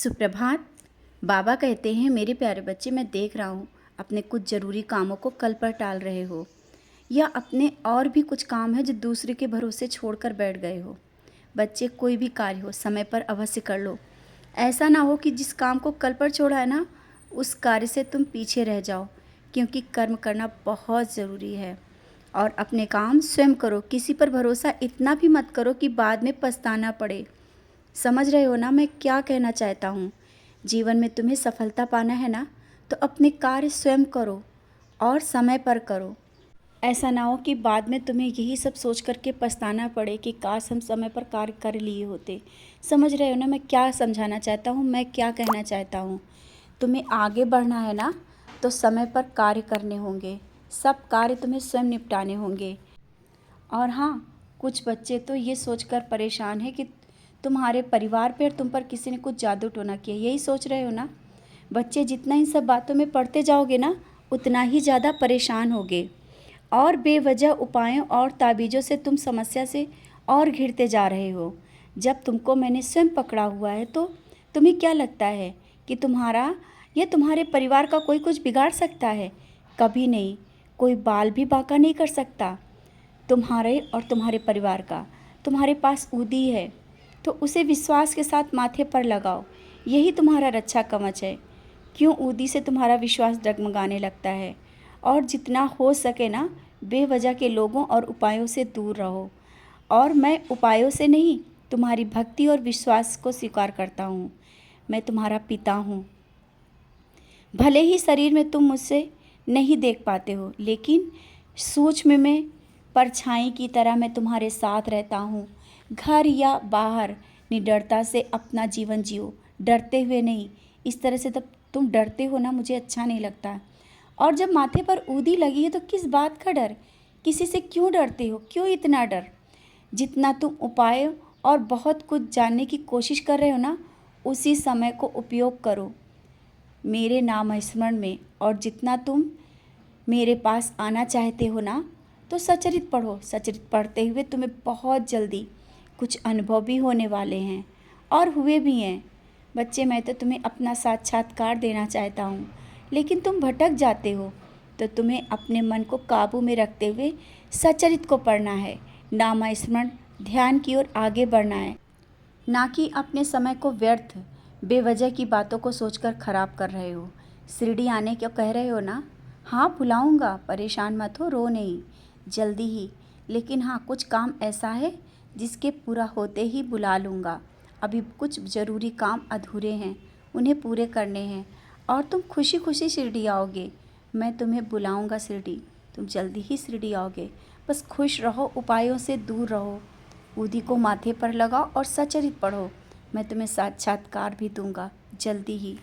सुप्रभात। बाबा कहते हैं, मेरे प्यारे बच्चे, मैं देख रहा हूँ अपने कुछ ज़रूरी कामों को कल पर टाल रहे हो, या अपने और भी कुछ काम है जो दूसरे के भरोसे छोड़कर बैठ गए हो। बच्चे, कोई भी कार्य हो समय पर अवश्य कर लो। ऐसा ना हो कि जिस काम को कल पर छोड़ा है ना, उस कार्य से तुम पीछे रह जाओ, क्योंकि कर्म करना बहुत ज़रूरी है। और अपने काम स्वयं करो, किसी पर भरोसा इतना भी मत करो कि बाद में पछताना पड़े। समझ रहे हो ना मैं क्या कहना चाहता हूँ? जीवन में तुम्हें सफलता पाना है ना, तो अपने कार्य स्वयं करो और समय पर करो। ऐसा ना हो कि बाद में तुम्हें यही सब सोच करके पछताना पड़े कि काश हम समय पर कार्य कर लिए होते। समझ रहे हो ना मैं क्या समझाना चाहता हूँ, मैं क्या कहना चाहता हूँ? तुम्हें आगे बढ़ना है ना, तो समय पर कार्य करने होंगे। सब कार्य तुम्हें स्वयं निपटाने होंगे। और हाँ, कुछ बच्चे तो ये सोचकर परेशान हैं कि तुम्हारे परिवार पे और तुम पर किसी ने कुछ जादू टोना किया। यही सोच रहे हो ना? बच्चे, जितना इन सब बातों में पढ़ते जाओगे ना, उतना ही ज़्यादा परेशान होगे और बेवजह उपायों और ताबीज़ों से तुम समस्या से और घिरते जा रहे हो। जब तुमको मैंने स्वयं पकड़ा हुआ है, तो तुम्हें क्या लगता है कि तुम्हारा या तुम्हारे परिवार का कोई कुछ बिगाड़ सकता है? कभी नहीं। कोई बाल भी बांका नहीं कर सकता तुम्हारे और तुम्हारे परिवार का। तुम्हारे पास ऊदी है, तो उसे विश्वास के साथ माथे पर लगाओ। यही तुम्हारा रक्षा कवच है। क्यों ऊदी से तुम्हारा विश्वास डगमगाने लगता है? और जितना हो सके ना, बेवजह के लोगों और उपायों से दूर रहो। और मैं उपायों से नहीं, तुम्हारी भक्ति और विश्वास को स्वीकार करता हूँ। मैं तुम्हारा पिता हूँ। भले ही शरीर में तुम मुझसे नहीं देख पाते हो, लेकिन सूक्ष्म में परछाई की तरह मैं तुम्हारे साथ रहता हूँ। घर या बाहर निडरता से अपना जीवन जियो, डरते हुए नहीं। इस तरह से तब तुम डरते हो ना, मुझे अच्छा नहीं लगता। और जब माथे पर ऊदी लगी है तो किस बात का डर? किसी से क्यों डरते हो? क्यों इतना डर? जितना तुम उपाय और बहुत कुछ जानने की कोशिश कर रहे हो ना, उसी समय को उपयोग करो मेरे नाम स्मरण में। और जितना तुम मेरे पास आना चाहते हो ना, तो सचरित पढ़ो। सचरित पढ़ते हुए तुम्हें बहुत जल्दी कुछ अनुभव भी होने वाले हैं, और हुए भी हैं। बच्चे, मैं तो तुम्हें अपना साक्षात्कार देना चाहता हूँ, लेकिन तुम भटक जाते हो। तो तुम्हें अपने मन को काबू में रखते हुए सचरित को पढ़ना है, नाम स्मरण ध्यान की ओर आगे बढ़ना है, ना कि अपने समय को व्यर्थ बेवजह की बातों को सोचकर खराब कर रहे हो। शिरडी आने क्यों कह रहे हो ना? हाँ, बुलाऊंगा, परेशान मत हो, रो नहीं, जल्दी ही। लेकिन हाँ, कुछ काम ऐसा है जिसके पूरा होते ही बुला लूँगा। अभी कुछ ज़रूरी काम अधूरे हैं, उन्हें पूरे करने हैं, और तुम खुशी खुशी शिरडी आओगे। मैं तुम्हें बुलाऊंगा शिरडी, तुम जल्दी ही शिरडी आओगे। बस खुश रहो, उपायों से दूर रहो, ऊदी को माथे पर लगाओ और सचरित पढ़ो। मैं तुम्हें साक्षात्कार भी दूंगा जल्दी ही।